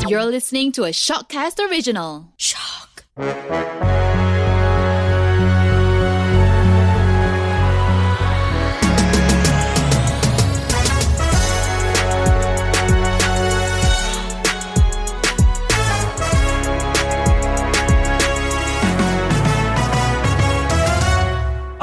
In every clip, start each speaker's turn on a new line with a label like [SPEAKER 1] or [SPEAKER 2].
[SPEAKER 1] You're listening to a Shockcast original. Shock.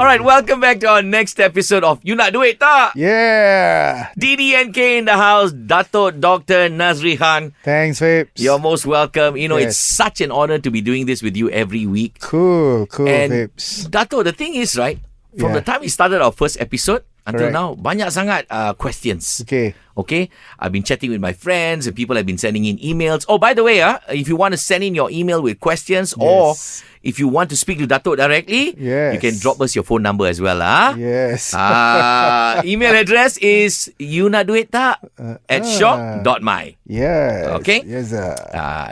[SPEAKER 2] Alright, welcome back to our next episode of You Nak Duit Tak?
[SPEAKER 3] Yeah.
[SPEAKER 2] DDNK in the house, Dato Dr Nazri Khan.
[SPEAKER 3] Thanks, Vapes.
[SPEAKER 2] You're most welcome. You know,
[SPEAKER 3] Yes.
[SPEAKER 2] it's such an honor to be doing this with you every week.
[SPEAKER 3] Cool,
[SPEAKER 2] And
[SPEAKER 3] Vapes.
[SPEAKER 2] Dato, the thing is, right, from
[SPEAKER 3] Yeah.
[SPEAKER 2] the time we started our first episode until
[SPEAKER 3] Correct.
[SPEAKER 2] now, banyak sangat questions.
[SPEAKER 3] Okay.
[SPEAKER 2] I've been chatting with my friends and people have been sending in emails. Oh, by the way, if you want to send in your email with questions or if you want to speak to Dato directly,
[SPEAKER 3] Yes.
[SPEAKER 2] you can drop us your phone number as well.
[SPEAKER 3] Yes.
[SPEAKER 2] Email address is younakduit@shop.my.
[SPEAKER 3] Yes.
[SPEAKER 2] Okay.
[SPEAKER 3] Yes, sir.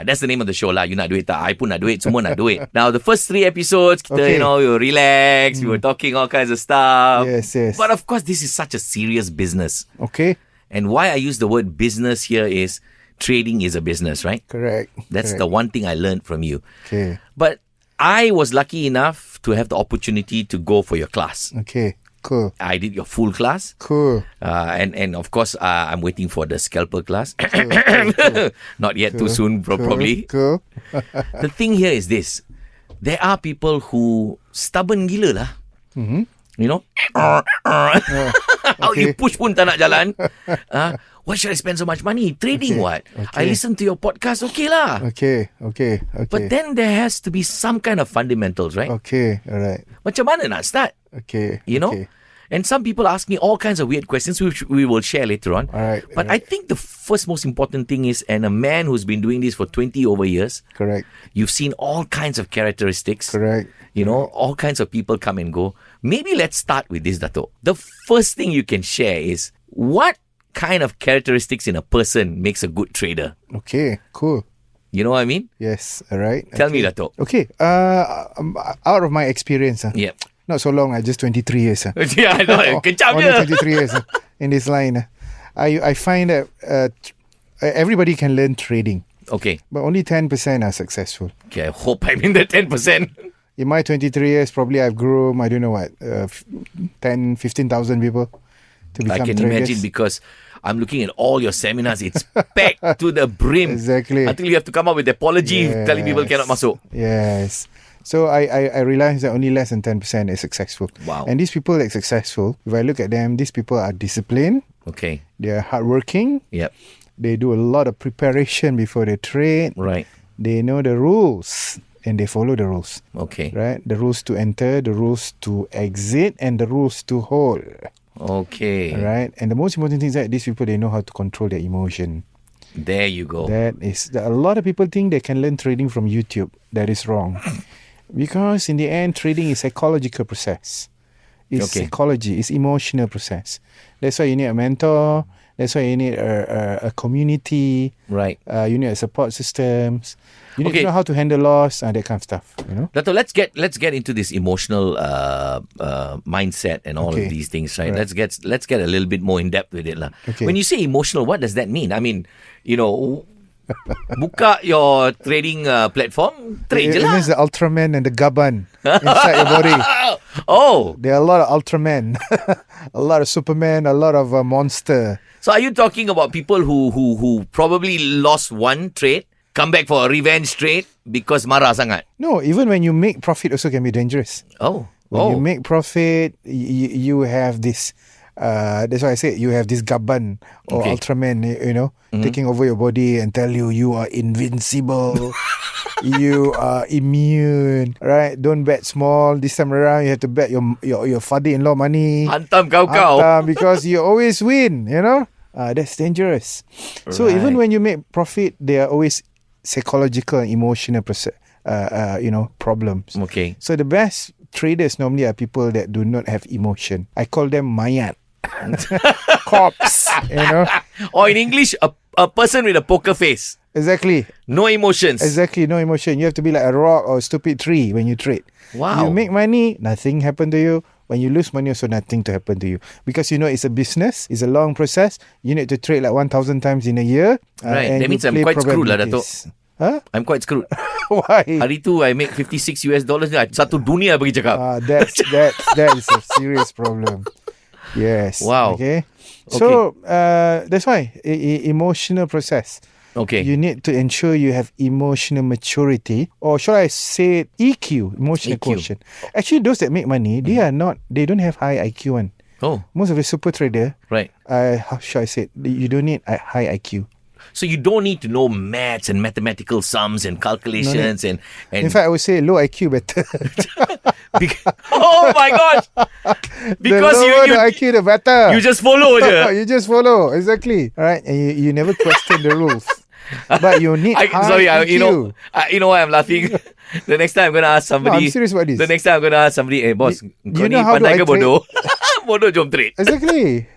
[SPEAKER 2] That's the name of the show lah. You nak duit tak? I pun nak duit. Semua nak duit. Now, the first 3 episodes, kita,
[SPEAKER 3] Okay.
[SPEAKER 2] we were relaxed. We were talking all kinds of stuff.
[SPEAKER 3] Yes, yes.
[SPEAKER 2] But of course, this is such a serious business.
[SPEAKER 3] Okay.
[SPEAKER 2] And why I use the word business here is trading is a business, right?
[SPEAKER 3] Correct.
[SPEAKER 2] That's the one thing I learned from you.
[SPEAKER 3] Okay.
[SPEAKER 2] But I was lucky enough to have the opportunity to go for your class.
[SPEAKER 3] Okay. Cool.
[SPEAKER 2] I did your full class.
[SPEAKER 3] Cool.
[SPEAKER 2] And of course, I'm waiting for the scalper class.
[SPEAKER 3] Cool.
[SPEAKER 2] Not yet, too soon, probably.
[SPEAKER 3] Cool.
[SPEAKER 2] The thing here is this. There are people who stubborn gila lah.
[SPEAKER 3] Mm-hmm.
[SPEAKER 2] You know? How you push pun tak nak jalan. Why should I spend so much money? Trading what? I listen to your podcast, okay lah.
[SPEAKER 3] Okay.
[SPEAKER 2] But then there has to be some kind of fundamentals, right?
[SPEAKER 3] Okay. All right.
[SPEAKER 2] Macam mana nak start?
[SPEAKER 3] Okay.
[SPEAKER 2] You know?
[SPEAKER 3] Okay.
[SPEAKER 2] And some people ask me all kinds of weird questions, which we will share later on.
[SPEAKER 3] All right.
[SPEAKER 2] But I think the first most important thing is, and a man who's been doing this for 20 over years,
[SPEAKER 3] Correct.
[SPEAKER 2] you've seen all kinds of characteristics.
[SPEAKER 3] Correct.
[SPEAKER 2] You know, all kinds of people come and go. Maybe let's start with this, Dato. The first thing you can share is what kind of characteristics in a person makes a good trader?
[SPEAKER 3] Okay. Cool.
[SPEAKER 2] You know what I mean?
[SPEAKER 3] Yes. All right.
[SPEAKER 2] Tell me, Dato.
[SPEAKER 3] Okay. Out of my experience,
[SPEAKER 2] Yeah.
[SPEAKER 3] not so long. Just 23 years.
[SPEAKER 2] Yeah, I know. Kejap
[SPEAKER 3] Only
[SPEAKER 2] je.
[SPEAKER 3] 23 years in this line. I find that everybody can learn trading,
[SPEAKER 2] Okay.
[SPEAKER 3] but only 10% are successful.
[SPEAKER 2] Okay, I hope I'm in the 10%.
[SPEAKER 3] In my 23 years, probably I've grown, I don't know what, 10, 15,000 people to become
[SPEAKER 2] I can
[SPEAKER 3] traders.
[SPEAKER 2] imagine because I'm looking at all your seminars. It's packed to the brim.
[SPEAKER 3] Exactly.
[SPEAKER 2] Until you have to come up with the apology telling people cannot masuk.
[SPEAKER 3] Yes. So I realized that only less than 10% is successful.
[SPEAKER 2] Wow.
[SPEAKER 3] And these people that are successful, if I look at them, these people are disciplined,
[SPEAKER 2] Okay.
[SPEAKER 3] they are hardworking,
[SPEAKER 2] Yep.
[SPEAKER 3] they do a lot of preparation before they trade,
[SPEAKER 2] Right.
[SPEAKER 3] they know the rules and they follow the rules.
[SPEAKER 2] Okay.
[SPEAKER 3] Right? The rules to enter, the rules to exit, and the rules to hold.
[SPEAKER 2] Okay.
[SPEAKER 3] Right? And the most important thing is that these people, they know how to control their emotion.
[SPEAKER 2] There you go.
[SPEAKER 3] A lot of people think they can learn trading from YouTube. That is wrong. Because in the end, trading is psychological process. It's psychology. It's emotional process. That's why you need a mentor. That's why you need a community.
[SPEAKER 2] Right.
[SPEAKER 3] You need a support systems. You need
[SPEAKER 2] Okay.
[SPEAKER 3] to know how to handle loss and that kind of stuff. You know.
[SPEAKER 2] Dato, let's get into this emotional mindset and all of
[SPEAKER 3] Okay.
[SPEAKER 2] these things, right?
[SPEAKER 3] Right.
[SPEAKER 2] Let's get a little bit more in depth with it, lah.
[SPEAKER 3] Okay.
[SPEAKER 2] When you say emotional, what does that mean? I mean, you know, buka your trading platform, trade je
[SPEAKER 3] It
[SPEAKER 2] lah.
[SPEAKER 3] means the Ultraman and the Gaban inside your body.
[SPEAKER 2] Oh,
[SPEAKER 3] There are a lot of Ultraman, a lot of Superman, a lot of monster.
[SPEAKER 2] so are you talking about people who probably lost one trade, come back for a revenge trade because marah sangat?
[SPEAKER 3] No, even when you make profit also can be dangerous.
[SPEAKER 2] Oh,
[SPEAKER 3] When you make profit, you have this. That's why I say you have this Gaban or Ultraman, you know, taking over your body and tell you are invincible, you are immune, right? Don't bet small. This time around, you have to bet your father-in-law money.
[SPEAKER 2] Hantam kau.
[SPEAKER 3] Hantam, because you always win, you know. That's dangerous. So even when you make profit, there are always psychological and emotional problems.
[SPEAKER 2] Okay.
[SPEAKER 3] So the best traders normally are people that do not have emotion. I call them mayat. Corpse, you know.
[SPEAKER 2] Or in English, a person with a poker face.
[SPEAKER 3] Exactly.
[SPEAKER 2] No emotions.
[SPEAKER 3] Exactly, no emotion. You have to be like a rock or a stupid tree when you trade.
[SPEAKER 2] Wow.
[SPEAKER 3] You make money, nothing happened to you. When you lose money, also nothing to happen to you. Because it's a business, it's a long process. You need to trade like 1,000 times in a year.
[SPEAKER 2] Right.
[SPEAKER 3] And
[SPEAKER 2] That means I'm
[SPEAKER 3] play
[SPEAKER 2] quite screwed lah, Dato'.
[SPEAKER 3] Huh?
[SPEAKER 2] I'm quite screwed.
[SPEAKER 3] Why?
[SPEAKER 2] Hari tu I make $56 ni. Satu dunia bagi cakap.
[SPEAKER 3] That is a serious problem. Yes.
[SPEAKER 2] Wow.
[SPEAKER 3] Okay. So that's why emotional process.
[SPEAKER 2] Okay.
[SPEAKER 3] You need to ensure you have emotional maturity, or should I say EQ, emotional
[SPEAKER 2] EQ.
[SPEAKER 3] quotient. Actually, those that make money, they don't have high IQ one.
[SPEAKER 2] Oh.
[SPEAKER 3] Most of the super trader,
[SPEAKER 2] Right.
[SPEAKER 3] how should I say it? You don't need a high IQ.
[SPEAKER 2] So you don't need to know maths and mathematical sums and calculations and
[SPEAKER 3] In fact, I would say low IQ better.
[SPEAKER 2] oh my gosh! Because
[SPEAKER 3] the lower
[SPEAKER 2] you
[SPEAKER 3] the IQ, the better.
[SPEAKER 2] you just follow je.
[SPEAKER 3] You just follow, exactly. All right, and you never question the rules. But you need high IQ.
[SPEAKER 2] You know why I'm laughing? The next time I'm gonna ask somebody.
[SPEAKER 3] No, I'm serious about this.
[SPEAKER 2] The next time I'm gonna ask somebody, hey boss, kau ni
[SPEAKER 3] know how do
[SPEAKER 2] pandai
[SPEAKER 3] I
[SPEAKER 2] ke bodoh? Bodoh jom trade.
[SPEAKER 3] Exactly.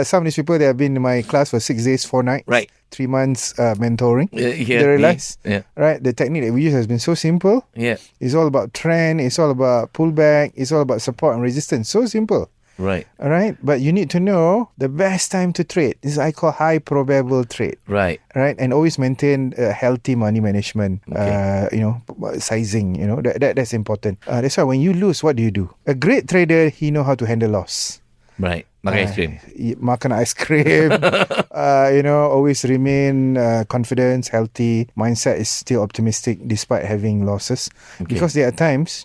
[SPEAKER 3] Some of these people, they have been in my class for 6 days, 4 nights.
[SPEAKER 2] Right.
[SPEAKER 3] 3 months mentoring.
[SPEAKER 2] Yeah,
[SPEAKER 3] They realize,
[SPEAKER 2] yeah.
[SPEAKER 3] right, the technique that we use has been so simple.
[SPEAKER 2] Yeah.
[SPEAKER 3] It's all about trend. It's all about pullback. It's all about support and resistance. So simple.
[SPEAKER 2] Right.
[SPEAKER 3] All right. But you need to know the best time to trade. This I call high probable trade.
[SPEAKER 2] Right.
[SPEAKER 3] Right. And always maintain healthy money management.
[SPEAKER 2] Okay.
[SPEAKER 3] Sizing. That's important. That's why when you lose, what do? A great trader, he know how to handle loss.
[SPEAKER 2] Right. Makan ice cream.
[SPEAKER 3] Makan ice cream. Always remain confident, healthy. Mindset is still optimistic despite having losses.
[SPEAKER 2] Okay.
[SPEAKER 3] Because there are times,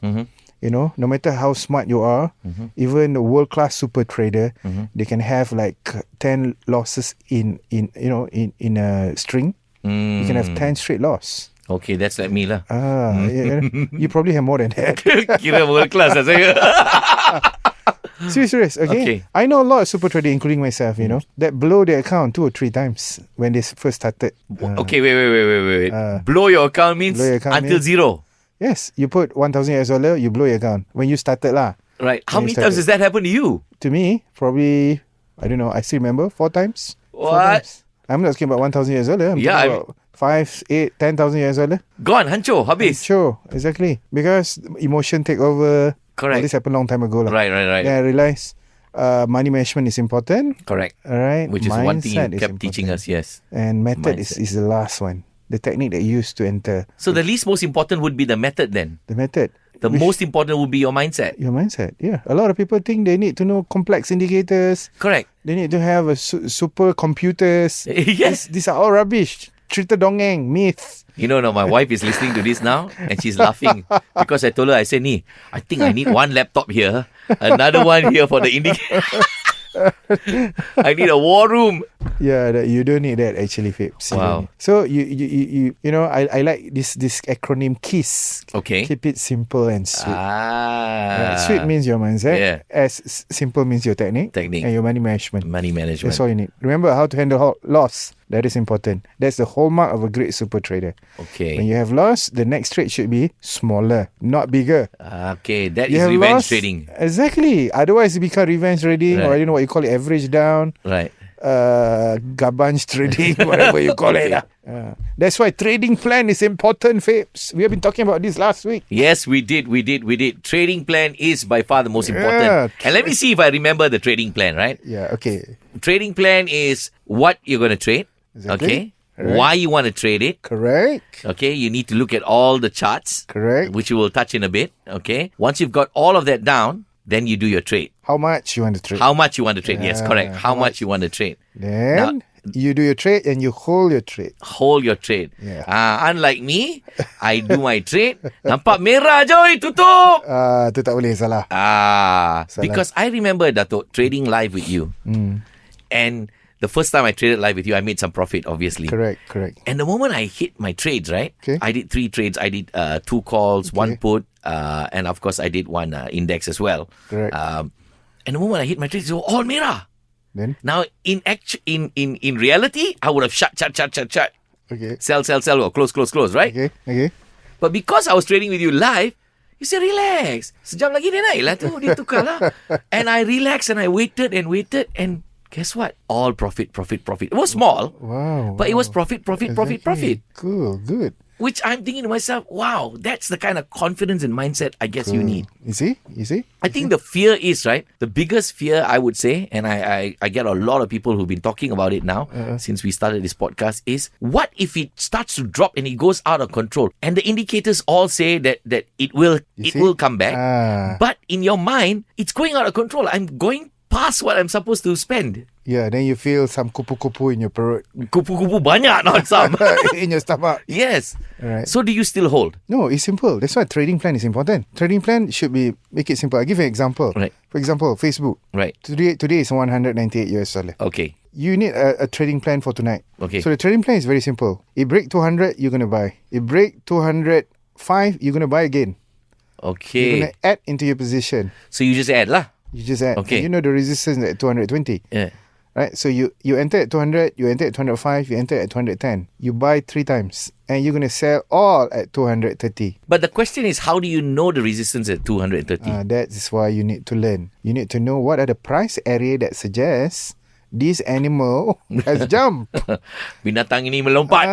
[SPEAKER 3] no matter how smart you are, even a world-class super trader, they can have like 10 losses in a string. You can have 10 straight loss.
[SPEAKER 2] Okay, that's like me lah.
[SPEAKER 3] You probably have more than that.
[SPEAKER 2] Kira world class lah saya.
[SPEAKER 3] Serious, okay? I know a lot of super traders, including myself, that blow their account 2 or 3 times when they first started.
[SPEAKER 2] Okay, wait. Blow your account means until zero.
[SPEAKER 3] Yes, you put $1,000, you blow your account. When you started lah.
[SPEAKER 2] Right. How many times does that happen to you?
[SPEAKER 3] To me, probably, I don't know, I still remember, 4 times.
[SPEAKER 2] What?
[SPEAKER 3] 4 times. I'm not talking about $1,000. I'm talking about 5, 8, $10,000.
[SPEAKER 2] Gone, hancur, habis.
[SPEAKER 3] Sure, exactly. Because emotion take over.
[SPEAKER 2] Correct.
[SPEAKER 3] All this happened a long time ago.
[SPEAKER 2] Right.
[SPEAKER 3] Then I realized money management is important.
[SPEAKER 2] Correct.
[SPEAKER 3] All right.
[SPEAKER 2] Which is one thing you
[SPEAKER 3] Mindset is
[SPEAKER 2] kept teaching us, yes.
[SPEAKER 3] And method is the last one. The technique that you use to enter.
[SPEAKER 2] So the least most important would be the method then.
[SPEAKER 3] The method.
[SPEAKER 2] The most important would be your mindset.
[SPEAKER 3] Your mindset, yeah. A lot of people think they need to know complex indicators.
[SPEAKER 2] Correct.
[SPEAKER 3] They need to have a super computers.
[SPEAKER 2] Yes.
[SPEAKER 3] These are all rubbish. Cerita dongeng, myth.
[SPEAKER 2] My wife is listening to this now and she's laughing because I told her, I said, I think I need one laptop here, another one here for the indicator. I need a war room.
[SPEAKER 3] Yeah, you don't need that actually, Fibs.
[SPEAKER 2] Wow.
[SPEAKER 3] So I like this acronym KISS.
[SPEAKER 2] Okay.
[SPEAKER 3] Keep it simple and sweet.
[SPEAKER 2] Ah.
[SPEAKER 3] Sweet means your mindset.
[SPEAKER 2] Yeah.
[SPEAKER 3] As simple means your technique. And your money management.
[SPEAKER 2] Money management.
[SPEAKER 3] That's all you need. Remember how to handle loss. That is important. That's the hallmark of a great super trader.
[SPEAKER 2] Okay.
[SPEAKER 3] When you have loss, the next trade should be smaller, not bigger.
[SPEAKER 2] Okay, that is revenge trading.
[SPEAKER 3] Exactly. Otherwise, it becomes revenge trading, or I don't know what you call it, average down.
[SPEAKER 2] Right.
[SPEAKER 3] Garbage trading, whatever you call it. That's why trading plan is important, Fabes. We have been talking about this last week.
[SPEAKER 2] Yes, we did. Trading plan is by far the most important. And let me see if I remember the trading plan, right?
[SPEAKER 3] Yeah, okay.
[SPEAKER 2] Trading plan is what you're going to trade.
[SPEAKER 3] Exactly.
[SPEAKER 2] Okay.
[SPEAKER 3] Right.
[SPEAKER 2] Why you want to trade it.
[SPEAKER 3] Correct.
[SPEAKER 2] Okay. You need to look at all the charts.
[SPEAKER 3] Correct.
[SPEAKER 2] Which we will touch in a bit. Okay. Once you've got all of that down, then you do your trade.
[SPEAKER 3] How much you want to trade.
[SPEAKER 2] How much you want to trade. Yes, correct. How much you want to trade.
[SPEAKER 3] Then you do your trade and you hold your trade.
[SPEAKER 2] Hold your trade.
[SPEAKER 3] Yeah.
[SPEAKER 2] Unlike me, I do my trade. Nampak merah joy, tutup.
[SPEAKER 3] Tu tak boleh, salah. Salah.
[SPEAKER 2] Because I remember, Dato', trading live with you. And the first time I traded live with you, I made some profit, obviously.
[SPEAKER 3] Correct.
[SPEAKER 2] And the moment I hit my trades, right?
[SPEAKER 3] Okay.
[SPEAKER 2] I did 3 trades. I did 2 calls, 1 put, and of course I did 1 index as well.
[SPEAKER 3] Correct.
[SPEAKER 2] And the moment I hit my trades, they were all mirror.
[SPEAKER 3] Then?
[SPEAKER 2] Now, in reality, I would have shut.
[SPEAKER 3] Okay.
[SPEAKER 2] Sell, or close, right?
[SPEAKER 3] Okay.
[SPEAKER 2] But because I was trading with you live, you said, relax. Sejam lagi dia naik lah tu, dia tukar lah. And I relaxed and I waited and guess what? All profit. It was small.
[SPEAKER 3] Wow.
[SPEAKER 2] But it was profit.
[SPEAKER 3] Cool, good.
[SPEAKER 2] Which I'm thinking to myself, wow, that's the kind of confidence and mindset I guess you need.
[SPEAKER 3] You see?
[SPEAKER 2] I think the fear is, right, the biggest fear I would say, and I get a lot of people who've been talking about it now since we started this podcast, is what if it starts to drop and it goes out of control? And the indicators all say that it will come back. But in your mind, it's going out of control. I'm going past what I'm supposed to spend.
[SPEAKER 3] Yeah, then you feel some kupu-kupu in your perut.
[SPEAKER 2] Kupu-kupu banyak, not some.
[SPEAKER 3] In your stomach.
[SPEAKER 2] Yes.
[SPEAKER 3] Right.
[SPEAKER 2] So do you still hold?
[SPEAKER 3] No, it's simple. That's why trading plan is important. Trading plan should make it simple. I'll give you an example.
[SPEAKER 2] Right.
[SPEAKER 3] For example, Facebook.
[SPEAKER 2] Right.
[SPEAKER 3] Today is $198.
[SPEAKER 2] Okay.
[SPEAKER 3] You need a trading plan for tonight.
[SPEAKER 2] Okay.
[SPEAKER 3] So the trading plan is very simple. It break 200, you're going to buy. It break 205, you're going to buy again.
[SPEAKER 2] Okay.
[SPEAKER 3] You're going to add into your position.
[SPEAKER 2] So you just add lah.
[SPEAKER 3] You just add.
[SPEAKER 2] Okay.
[SPEAKER 3] And you know the resistance at 220.
[SPEAKER 2] Yeah.
[SPEAKER 3] Right? So you enter at 200, you enter at 205, you enter at 210. You buy 3 times. And you're going to sell all at 230.
[SPEAKER 2] But the question is, how do you know the resistance at 230?
[SPEAKER 3] That is why you need to learn. You need to know what are the price area that suggests this animal has jumped.
[SPEAKER 2] Binatang ini melompat.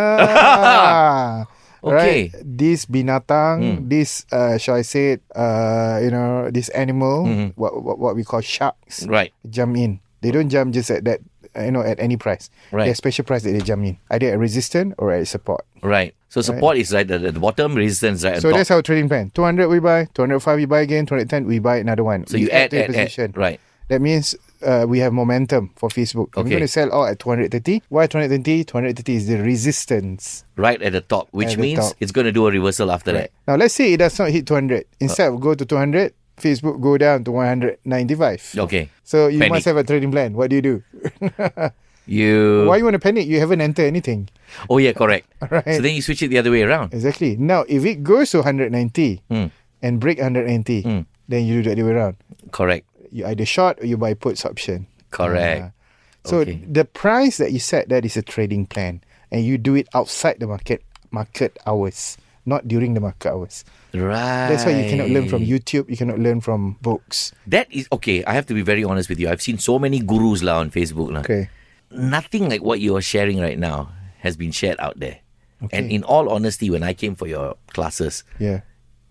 [SPEAKER 2] Okay.
[SPEAKER 3] Right? This binatang, this shall I say it, this animal, what we call sharks,
[SPEAKER 2] Right.
[SPEAKER 3] jump in. They don't jump just at that, at any price.
[SPEAKER 2] Right.
[SPEAKER 3] There's special price that they jump in, either at resistance or at support.
[SPEAKER 2] Right. So support is right at the bottom, resistance right at
[SPEAKER 3] So
[SPEAKER 2] top.
[SPEAKER 3] that's our trading plan. 200 we buy, 205 we buy again, 210 we buy another one.
[SPEAKER 2] So you add, position. Right.
[SPEAKER 3] That means we have momentum for Facebook.
[SPEAKER 2] Okay.
[SPEAKER 3] We're going to sell all at 230. Why 230? 230 is the resistance.
[SPEAKER 2] Right at the top, which
[SPEAKER 3] At the
[SPEAKER 2] means
[SPEAKER 3] top.
[SPEAKER 2] it's going to do a reversal after that.
[SPEAKER 3] Now let's say it does not hit 200. Instead of go to 200, Facebook go down to 195.
[SPEAKER 2] Okay.
[SPEAKER 3] So you
[SPEAKER 2] Panic.
[SPEAKER 3] must have a trading plan. What do you do?
[SPEAKER 2] You...
[SPEAKER 3] Why you want to panic? You haven't entered anything.
[SPEAKER 2] Oh yeah, correct.
[SPEAKER 3] Right.
[SPEAKER 2] So then you switch it the other way around.
[SPEAKER 3] Exactly. Now if it goes to 190 and break 190, then you do the other way around.
[SPEAKER 2] Correct.
[SPEAKER 3] You either short or you buy puts option.
[SPEAKER 2] Correct.
[SPEAKER 3] So
[SPEAKER 2] Okay.
[SPEAKER 3] the price that you set, that is a trading plan. And you do it outside the market hours, not during the market hours.
[SPEAKER 2] Right.
[SPEAKER 3] That's why you cannot learn from YouTube. You cannot learn from books.
[SPEAKER 2] That is okay. I have to be very honest with you. I've seen so many gurus lah on Facebook lah.
[SPEAKER 3] Okay.
[SPEAKER 2] Nothing like what you are sharing right now has been shared out there.
[SPEAKER 3] Okay.
[SPEAKER 2] And in all honesty, when I came for your classes,
[SPEAKER 3] Yeah.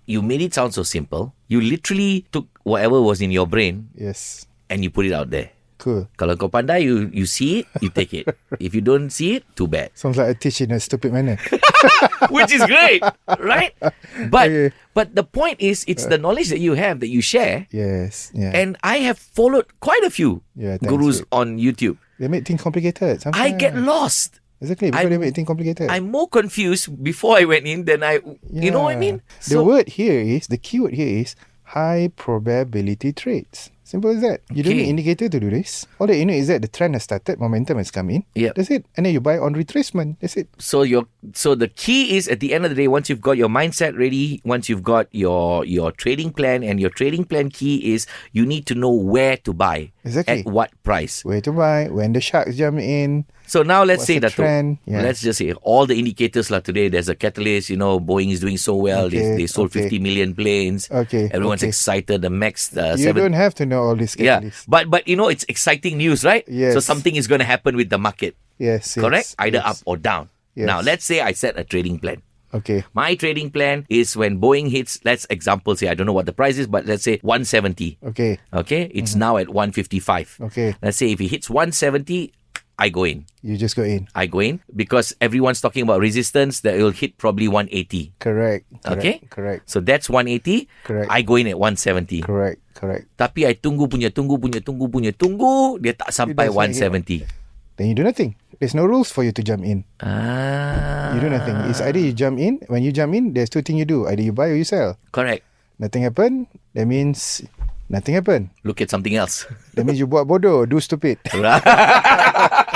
[SPEAKER 2] you made it sound so simple. You literally took whatever was in your brain
[SPEAKER 3] Yes.
[SPEAKER 2] and you put it out there.
[SPEAKER 3] Cool.
[SPEAKER 2] Kalau kau pandai, you see it, you take it. If you don't see it, too bad.
[SPEAKER 3] Sounds like I teach in a stupid manner.
[SPEAKER 2] Which is great, right? But
[SPEAKER 3] Okay.
[SPEAKER 2] but the point is, it's the knowledge that you have that you share.
[SPEAKER 3] Yes. Yeah.
[SPEAKER 2] And I have followed quite a few
[SPEAKER 3] Yeah, thanks,
[SPEAKER 2] gurus
[SPEAKER 3] mate.
[SPEAKER 2] on YouTube.
[SPEAKER 3] They make things complicated. Sometimes.
[SPEAKER 2] I get lost.
[SPEAKER 3] Exactly. Because
[SPEAKER 2] I'm-
[SPEAKER 3] they make things complicated.
[SPEAKER 2] I'm more confused before I went in than you know what I mean?
[SPEAKER 3] The keyword here is high probability trades. Simple as that. You don't
[SPEAKER 2] Okay.
[SPEAKER 3] need indicator to do this. All that you know is that the trend has started, momentum has come in.
[SPEAKER 2] Yep.
[SPEAKER 3] That's it. And then you buy on retracement. That's it.
[SPEAKER 2] So the key is, at the end of the day, once you've got your mindset ready, once you've got your trading plan, and your trading plan key is you need to know where to buy.
[SPEAKER 3] Exactly.
[SPEAKER 2] At what price.
[SPEAKER 3] Where to buy, when the sharks jump in.
[SPEAKER 2] So now let's
[SPEAKER 3] What's
[SPEAKER 2] say
[SPEAKER 3] the
[SPEAKER 2] that
[SPEAKER 3] trend? Yeah.
[SPEAKER 2] let's just say all the indicators lah today. There's a catalyst. Boeing is doing so well.
[SPEAKER 3] Okay,
[SPEAKER 2] They sold 50 million planes.
[SPEAKER 3] Okay,
[SPEAKER 2] Everyone's
[SPEAKER 3] okay.
[SPEAKER 2] excited. The max
[SPEAKER 3] You don't have to know all this
[SPEAKER 2] yeah.
[SPEAKER 3] catalyst.
[SPEAKER 2] But it's exciting news, right?
[SPEAKER 3] Yes.
[SPEAKER 2] So something is going to happen with the market.
[SPEAKER 3] Yes.
[SPEAKER 2] Correct?
[SPEAKER 3] Yes,
[SPEAKER 2] Either
[SPEAKER 3] yes.
[SPEAKER 2] up or down.
[SPEAKER 3] Yes.
[SPEAKER 2] Now let's say I set a trading plan.
[SPEAKER 3] Okay.
[SPEAKER 2] My trading plan is when Boeing hits, let's example say, I don't know what the price is, but let's say 170.
[SPEAKER 3] Okay.
[SPEAKER 2] Okay? It's now at 155.
[SPEAKER 3] Okay.
[SPEAKER 2] Let's say if it hits 170, I go in.
[SPEAKER 3] You just go in.
[SPEAKER 2] I go in because everyone's talking about resistance that it will hit probably 180.
[SPEAKER 3] Correct.
[SPEAKER 2] Okay?
[SPEAKER 3] Correct.
[SPEAKER 2] So that's 180.
[SPEAKER 3] Correct.
[SPEAKER 2] I go in at 170.
[SPEAKER 3] Correct.
[SPEAKER 2] Tapi I tunggu, dia tak sampai
[SPEAKER 3] It doesn't
[SPEAKER 2] 170.
[SPEAKER 3] Then you do nothing. There's no rules for you to jump in.
[SPEAKER 2] Ah.
[SPEAKER 3] You do nothing. It's either you jump in. When you jump in, there's two things you do. Either you buy or you sell.
[SPEAKER 2] Correct.
[SPEAKER 3] Nothing happen. That means nothing happen.
[SPEAKER 2] Look at something else.
[SPEAKER 3] That means you buat bodoh. Do stupid.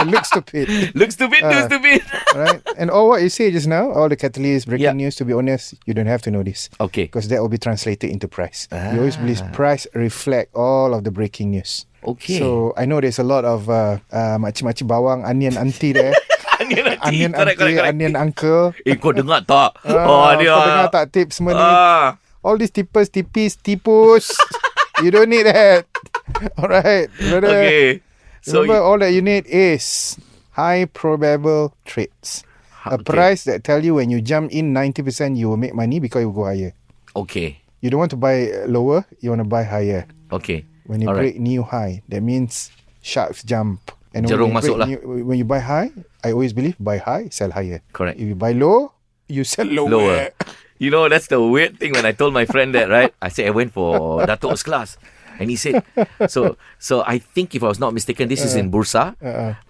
[SPEAKER 3] Look stupid.
[SPEAKER 2] Look stupid, do stupid.
[SPEAKER 3] Right? And all what you say just now, all the catalysts, breaking
[SPEAKER 2] Yeah.
[SPEAKER 3] news, to be honest, you don't have to know this.
[SPEAKER 2] Okay.
[SPEAKER 3] Because that will be translated into price. You always believe price reflect all of the breaking news.
[SPEAKER 2] Okay.
[SPEAKER 3] So I know there's a lot of makcik-makcik bawang, onion auntie there. Onion auntie, onion uncle.
[SPEAKER 2] Kau dengar tak?
[SPEAKER 3] Kau dengar tak tips semua ni? All these tipus. You don't need that. Alright, brother.
[SPEAKER 2] Okay. So
[SPEAKER 3] Remember, all that you need is high probable trades. A price that tell you when you jump in 90% you will make money because you go higher.
[SPEAKER 2] Okay.
[SPEAKER 3] You don't want to buy lower, you want to buy higher.
[SPEAKER 2] Okay.
[SPEAKER 3] When you break new high, that means sharks jump. And
[SPEAKER 2] Jerung masuk lah.
[SPEAKER 3] When you buy high, I always believe buy high, sell higher.
[SPEAKER 2] Correct.
[SPEAKER 3] If you buy low, you sell lower.
[SPEAKER 2] You know, that's the weird thing when I told my friend that, right? I said I went for Datuk's class. And he said, so I think if I was not mistaken, this is in Bursa.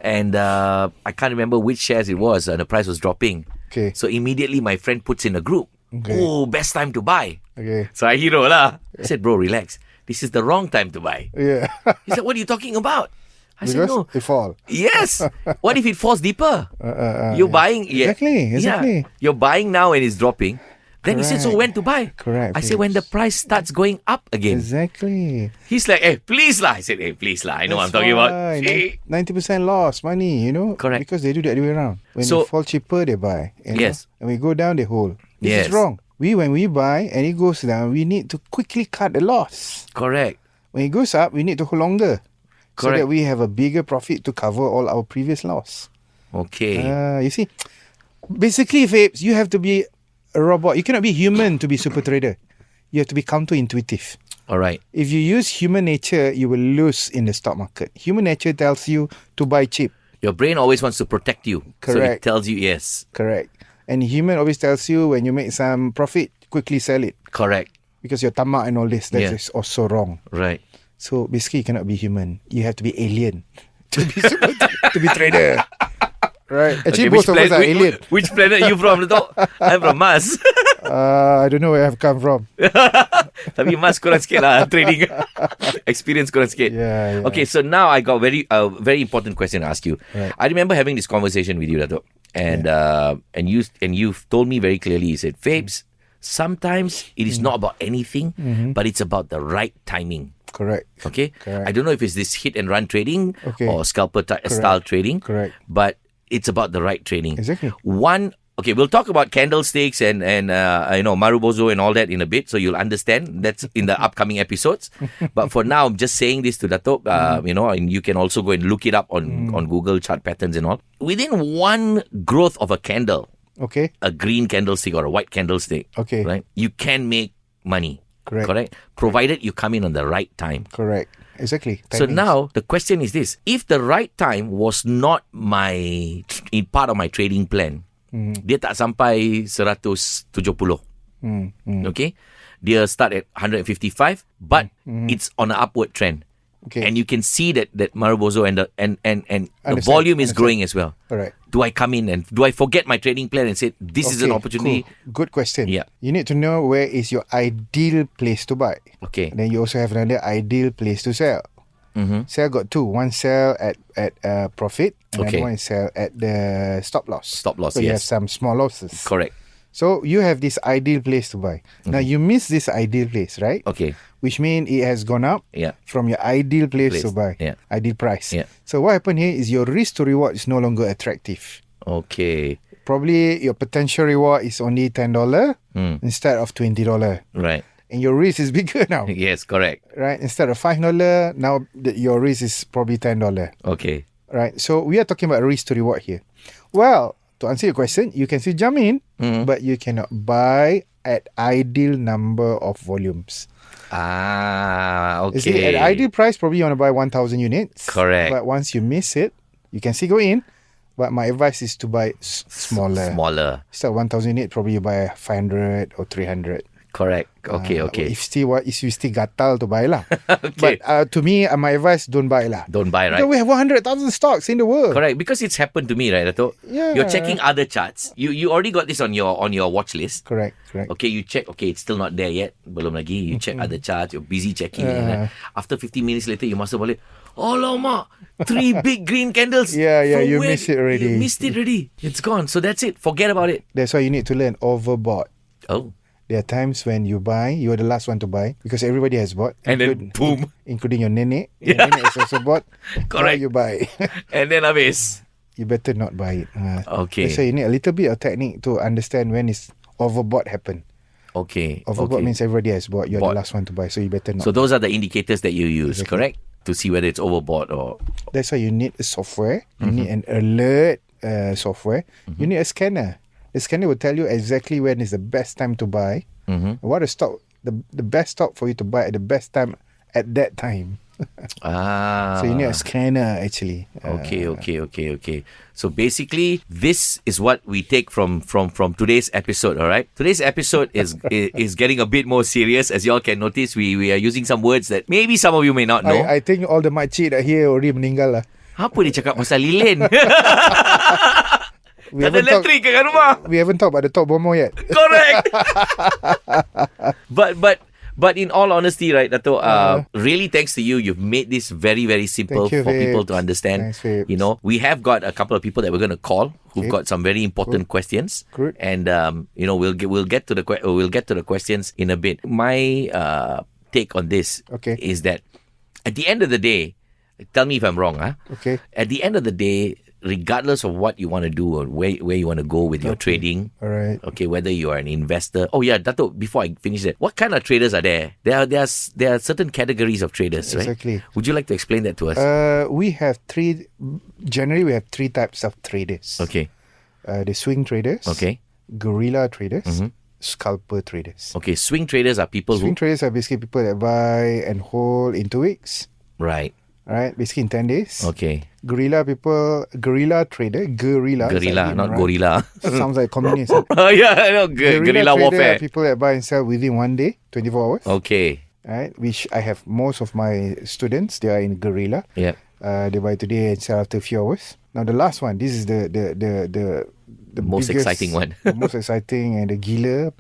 [SPEAKER 2] And I can't remember which shares it was. The price was dropping.
[SPEAKER 3] Okay.
[SPEAKER 2] So immediately my friend puts in a group. Okay. Oh, best time to buy.
[SPEAKER 3] Okay.
[SPEAKER 2] So I hero lah. I said, bro, relax. This is the wrong time to buy.
[SPEAKER 3] Yeah.
[SPEAKER 2] He said, what are you talking about? I
[SPEAKER 3] because
[SPEAKER 2] said, no.
[SPEAKER 3] It fall.
[SPEAKER 2] Yes. What if it falls deeper? You're buying.
[SPEAKER 3] Exactly.
[SPEAKER 2] Yeah. You're buying now and it's dropping. Then he said, so when to buy?
[SPEAKER 3] Correct.
[SPEAKER 2] I said, when the price starts going up again.
[SPEAKER 3] Exactly.
[SPEAKER 2] He's like, hey, please lah. I said, hey, please lah. I know what I'm talking about.
[SPEAKER 3] 90% loss money, you know.
[SPEAKER 2] Correct.
[SPEAKER 3] Because they do the other way around. When it fall cheaper, they buy.
[SPEAKER 2] Yes.
[SPEAKER 3] And we go down, they hold. This is wrong. When we buy and it goes down, we need to quickly cut the loss.
[SPEAKER 2] Correct.
[SPEAKER 3] When it goes up, we need to hold longer.
[SPEAKER 2] Correct.
[SPEAKER 3] So that we have a bigger profit to cover all our previous loss.
[SPEAKER 2] Okay.
[SPEAKER 3] You see, basically, Fabes, you have to be a robot. You cannot be human to be super trader. You have to be counterintuitive.
[SPEAKER 2] All right.
[SPEAKER 3] If you use human nature, you will lose in the stock market. Human nature tells you to buy cheap.
[SPEAKER 2] Your brain always wants to protect you.
[SPEAKER 3] Correct.
[SPEAKER 2] So it tells you yes.
[SPEAKER 3] Correct. And human always tells you when you make some profit, quickly sell it.
[SPEAKER 2] Correct.
[SPEAKER 3] Because you're tamak and all this. That is also wrong.
[SPEAKER 2] Right.
[SPEAKER 3] So basically, you cannot be human. You have to be alien to be to be trader. Right. Actually, both of us are alien.
[SPEAKER 2] Which planet are you from, Dato'? I'm from Mars.
[SPEAKER 3] I don't know where I've come from.
[SPEAKER 2] Tapi Mars kurang sikit lah trading. Experience kurang sikit.
[SPEAKER 3] Yeah.
[SPEAKER 2] Okay, so now I got very important question to ask you.
[SPEAKER 3] Right.
[SPEAKER 2] I remember having this conversation with you, Dato'. And you've told me very clearly, you said, Fabes, sometimes it is not about anything, but it's about the right timing.
[SPEAKER 3] Correct.
[SPEAKER 2] Okay?
[SPEAKER 3] Correct.
[SPEAKER 2] I don't know if it's this hit and run trading or scalper style trading.
[SPEAKER 3] Correct.
[SPEAKER 2] But it's about the right trading.
[SPEAKER 3] Exactly.
[SPEAKER 2] Okay, we'll talk about candlesticks and Marubozo and all that in a bit, so you'll understand. That's in the upcoming episodes. But for now, I'm just saying this to Dato', and you can also go and look it up on Google, chart patterns and all. Within one growth of a candle, a green candlestick or a white candlestick, right, you can make money. Correct. Provided you come in on the right time.
[SPEAKER 3] Correct. Exactly.
[SPEAKER 2] So now the question is this: if the right time was not part of my trading plan, dia tak sampai 170. Okay, dia start at 155, but it's on an upward trend.
[SPEAKER 3] Okay.
[SPEAKER 2] And you can see that Marubozo and the volume is growing as well.
[SPEAKER 3] Correct.
[SPEAKER 2] Do I come in and do I forget my trading plan and say this is an opportunity?
[SPEAKER 3] Cool. Good question.
[SPEAKER 2] Yeah.
[SPEAKER 3] You need to know where is your ideal place to buy.
[SPEAKER 2] Okay.
[SPEAKER 3] And then you also have another ideal place to sell. Sell got two. One sell at profit, and another one sell at the stop loss.
[SPEAKER 2] Stop loss.
[SPEAKER 3] So you have some small losses.
[SPEAKER 2] Correct.
[SPEAKER 3] So you have this ideal place to buy. Now you miss this ideal place, right?
[SPEAKER 2] Okay.
[SPEAKER 3] Which means it has gone up from your ideal place to buy.
[SPEAKER 2] Yeah.
[SPEAKER 3] Ideal price.
[SPEAKER 2] Yeah.
[SPEAKER 3] So what happened here is your risk to reward is no longer attractive.
[SPEAKER 2] Okay.
[SPEAKER 3] Probably your potential reward is only $10 instead of $20.
[SPEAKER 2] Right.
[SPEAKER 3] And your risk is bigger now.
[SPEAKER 2] Yes, correct.
[SPEAKER 3] Right. Instead of $5, now your risk is probably $10.
[SPEAKER 2] Okay.
[SPEAKER 3] Right. So we are talking about risk to reward here. Well, to answer your question, you can still jump in, but you cannot buy at ideal number of volumes.
[SPEAKER 2] Okay.
[SPEAKER 3] You see, at ideal price, probably you want to buy 1,000 units.
[SPEAKER 2] Correct.
[SPEAKER 3] But once you miss it, you can still go in. But my advice is to buy smaller. Instead of 1,000 units, probably you buy 500 or 300.
[SPEAKER 2] Correct. Okay.
[SPEAKER 3] If you still gatal to buy lah.
[SPEAKER 2] Okay.
[SPEAKER 3] But to me, my advice, don't buy lah.
[SPEAKER 2] Don't buy, right?
[SPEAKER 3] Because we have 100,000 stocks in the world.
[SPEAKER 2] Correct. Because it's happened to me, right, Dato'?
[SPEAKER 3] Yeah.
[SPEAKER 2] You're checking other charts. You already got this on your watch list.
[SPEAKER 3] Correct.
[SPEAKER 2] Okay, you check. Okay, it's still not there yet. Belum lagi. You check other charts. You're busy checking. And after 15 minutes later, you must have balik. Oh, lama. 3 big green candles.
[SPEAKER 3] Yeah. You missed it already.
[SPEAKER 2] You missed it already. It's gone. So that's it. Forget about it.
[SPEAKER 3] That's why you need to learn overbought.
[SPEAKER 2] Oh.
[SPEAKER 3] There are times when you buy, you're the last one to buy because everybody has bought.
[SPEAKER 2] And then boom.
[SPEAKER 3] Including your nenek. Your nenek has also bought.
[SPEAKER 2] Correct.
[SPEAKER 3] Now you buy.
[SPEAKER 2] And then habis.
[SPEAKER 3] You better not buy it.
[SPEAKER 2] Okay.
[SPEAKER 3] So you need a little bit of technique to understand when is overbought happen.
[SPEAKER 2] Okay.
[SPEAKER 3] Overbought means everybody has bought. You're the last one to buy. So you better not.
[SPEAKER 2] So those are the indicators that you use, correct? To see whether it's overbought or...
[SPEAKER 3] That's why you need a software. You need an alert. software, you need a scanner. The scanner will tell you exactly when is the best time to buy. What is stock, the best stock for you to buy at the best time at that time. So you need a scanner actually.
[SPEAKER 2] Okay. So basically, this is what we take from today's episode. All right, today's episode is getting a bit more serious. As you all can notice, we are using some words that maybe some of you may not know.
[SPEAKER 3] I think all the makcik that here already meninggal lah.
[SPEAKER 2] Apa dia cakap pasal lilin?
[SPEAKER 3] We
[SPEAKER 2] Tak ada elektrik kat rumah.
[SPEAKER 3] We haven't talked about the top bomber yet.
[SPEAKER 2] Correct. But in all honesty, right, Dato, really thanks to you. You've made this very, very simple for people to understand.
[SPEAKER 3] Thanks,
[SPEAKER 2] you know, we have got a couple of people that we're going to call who've got some very important questions.
[SPEAKER 3] Good.
[SPEAKER 2] And you know, we'll get to the questions in a bit. My take on this is that at the end of the day, tell me if I'm wrong, huh?
[SPEAKER 3] Okay.
[SPEAKER 2] At the end of the day, regardless of what you want to do or where you want to go with your trading,
[SPEAKER 3] all right.
[SPEAKER 2] Okay, whether you are an investor. Oh yeah, Dato, before I finish that, what kind of traders are there? There are certain categories of traders, right?
[SPEAKER 3] Exactly.
[SPEAKER 2] Would you like to explain that to us?
[SPEAKER 3] Generally we have three types of traders.
[SPEAKER 2] Okay.
[SPEAKER 3] The swing traders.
[SPEAKER 2] Okay.
[SPEAKER 3] Guerrilla traders. Scalper traders.
[SPEAKER 2] Okay, swing traders are people
[SPEAKER 3] Swing traders are basically people that buy and hold in 2 weeks.
[SPEAKER 2] Right.
[SPEAKER 3] Right, basically in 10 days.
[SPEAKER 2] Okay.
[SPEAKER 3] Guerrilla, not gorilla.
[SPEAKER 2] Not gorilla.
[SPEAKER 3] Sounds like communist.
[SPEAKER 2] Oh yeah, I know. Guerrilla warfare.
[SPEAKER 3] Are people that buy and sell within 1 day, 24 hours.
[SPEAKER 2] Okay.
[SPEAKER 3] Right, which I have most of my students. They are in guerrilla.
[SPEAKER 2] Yeah.
[SPEAKER 3] They buy today and sell after a few hours. Now the last one, this is the
[SPEAKER 2] most
[SPEAKER 3] biggest,
[SPEAKER 2] exciting one.
[SPEAKER 3] The most exciting and the gila,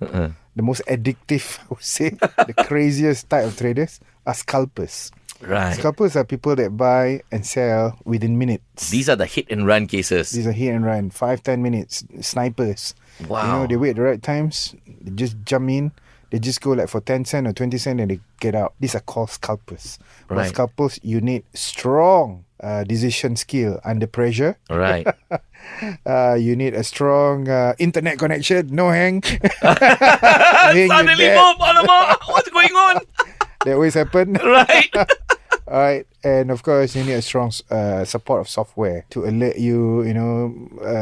[SPEAKER 3] the most addictive, I would say, the craziest type of traders are scalpers.
[SPEAKER 2] Right.
[SPEAKER 3] Scalpers are people that buy and sell within minutes.
[SPEAKER 2] These are the hit and run cases.
[SPEAKER 3] These are hit and run, 5-10 minutes, snipers.
[SPEAKER 2] Wow.
[SPEAKER 3] You know, they wait at the right times, they just jump in, they just go like for 10 cents or 20 cents and they get out. These are called scalpers.
[SPEAKER 2] Right.
[SPEAKER 3] But scalpers, you need strong decision skill under pressure.
[SPEAKER 2] Right.
[SPEAKER 3] You need a strong internet connection, no hang.
[SPEAKER 2] Suddenly, Bob, alamak, what's going on?
[SPEAKER 3] That always happen.
[SPEAKER 2] Right.
[SPEAKER 3] Alright, and of course you need a strong support of software to alert you. You know,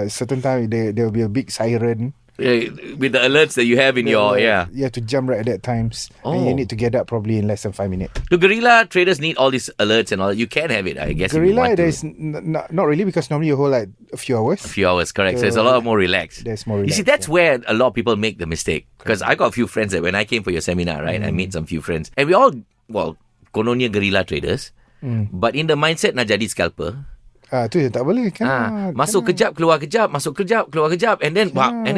[SPEAKER 3] certain time there will be a big siren.
[SPEAKER 2] With the alerts that you have in your
[SPEAKER 3] You have to jump right at that times. And you need to get up probably in less than 5 minutes.
[SPEAKER 2] Do guerrilla traders need all these alerts and all that? You can have it, I guess.
[SPEAKER 3] Guerrilla, there's not really, because normally you hold like a few hours.
[SPEAKER 2] A few hours, correct. So it's a lot more relaxed.
[SPEAKER 3] There's more relaxed.
[SPEAKER 2] You see, that's where a lot of people make the mistake. Because I got a few friends that when I came for your seminar, right, I made some few friends. And we all, kononnya guerrilla traders. But in the mindset nak jadi scalper.
[SPEAKER 3] Tu tak boleh.
[SPEAKER 2] Masuk kejap, keluar kejap, masuk kejap, keluar kejap. And then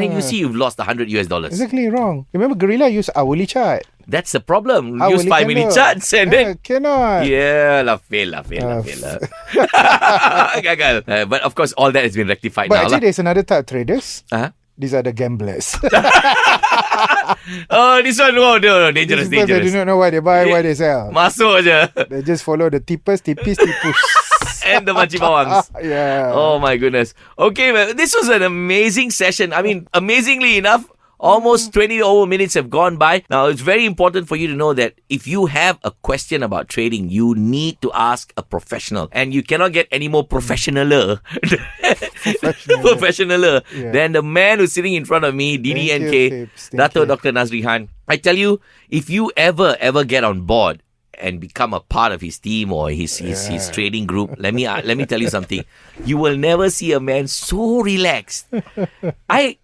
[SPEAKER 2] you see you've lost $100.
[SPEAKER 3] Exactly, wrong. Remember, guerrilla use hourly chart.
[SPEAKER 2] That's the problem. Use 5-minute charts and then
[SPEAKER 3] cannot.
[SPEAKER 2] Yeah, fail. Gagal. But of course, all that has been rectified
[SPEAKER 3] but
[SPEAKER 2] now.
[SPEAKER 3] But actually, there's another type of traders. These are the gamblers.
[SPEAKER 2] This one, no, dangerous.
[SPEAKER 3] They do not know why they buy, why they sell.
[SPEAKER 2] Masuk je.
[SPEAKER 3] They just follow the tipis.
[SPEAKER 2] And the Machi Bawangs.
[SPEAKER 3] Yeah.
[SPEAKER 2] Oh my goodness. Okay, man. This was an amazing session. I mean, amazingly enough, almost 20 over minutes have gone by. Now, it's very important for you to know that if you have a question about trading, you need to ask a professional. And you cannot get any more professionaler than the man who's sitting in front of me, DDNK, Dato Dr Nazri Khan. I tell you, if you ever get on board and become a part of his team or his trading group, let me tell you something. You will never see a man so relaxed. I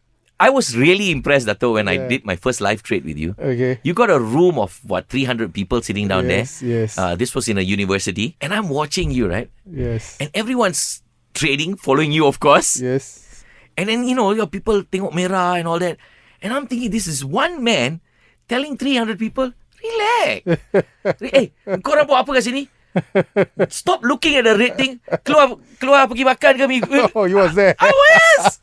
[SPEAKER 2] was really impressed, Dato, when I did my first live trade with you.
[SPEAKER 3] Okay.
[SPEAKER 2] You got a room of 300 people sitting down there.
[SPEAKER 3] Yes.
[SPEAKER 2] This was in a university, and I'm watching you, right?
[SPEAKER 3] Yes.
[SPEAKER 2] And everyone's trading, following you, of course.
[SPEAKER 3] Yes.
[SPEAKER 2] And then your people tengok merah and all that, and I'm thinking this is one man telling 300 people, relax. Hey, korang buat apa kat sini? Stop looking at the red thing. Keluar pergi makan kami.
[SPEAKER 3] Oh, you was there.
[SPEAKER 2] I was.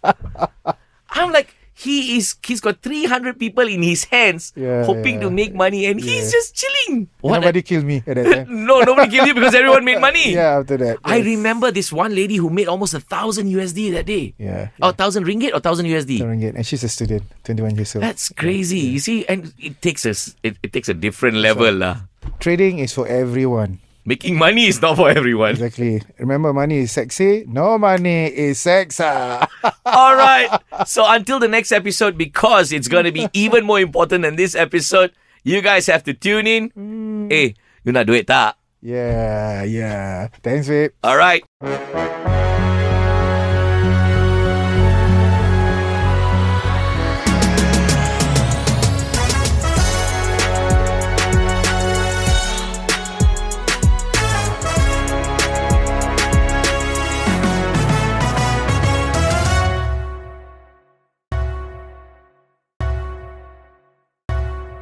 [SPEAKER 2] I'm like, he's got 300 people in his hands hoping to make money, and he's just chilling.
[SPEAKER 3] Nobody killed me at that time.
[SPEAKER 2] No, nobody killed you because everyone made money.
[SPEAKER 3] Yeah, after that.
[SPEAKER 2] I remember this one lady who made almost 1,000 USD that day.
[SPEAKER 3] Yeah.
[SPEAKER 2] 1,000 ringgit or 1,000 USD?
[SPEAKER 3] 1,000 ringgit. And she's a student, 21 years old.
[SPEAKER 2] That's crazy. You see, and it takes a different level.
[SPEAKER 3] Trading is for everyone.
[SPEAKER 2] Making money is not for everyone.
[SPEAKER 3] Exactly. Remember, money is sexy. No money is sex.
[SPEAKER 2] All right. So until the next episode, because it's going to be even more important than this episode, you guys have to tune in. You nak duit tak?
[SPEAKER 3] Yeah. Thanks, babe.
[SPEAKER 2] All right.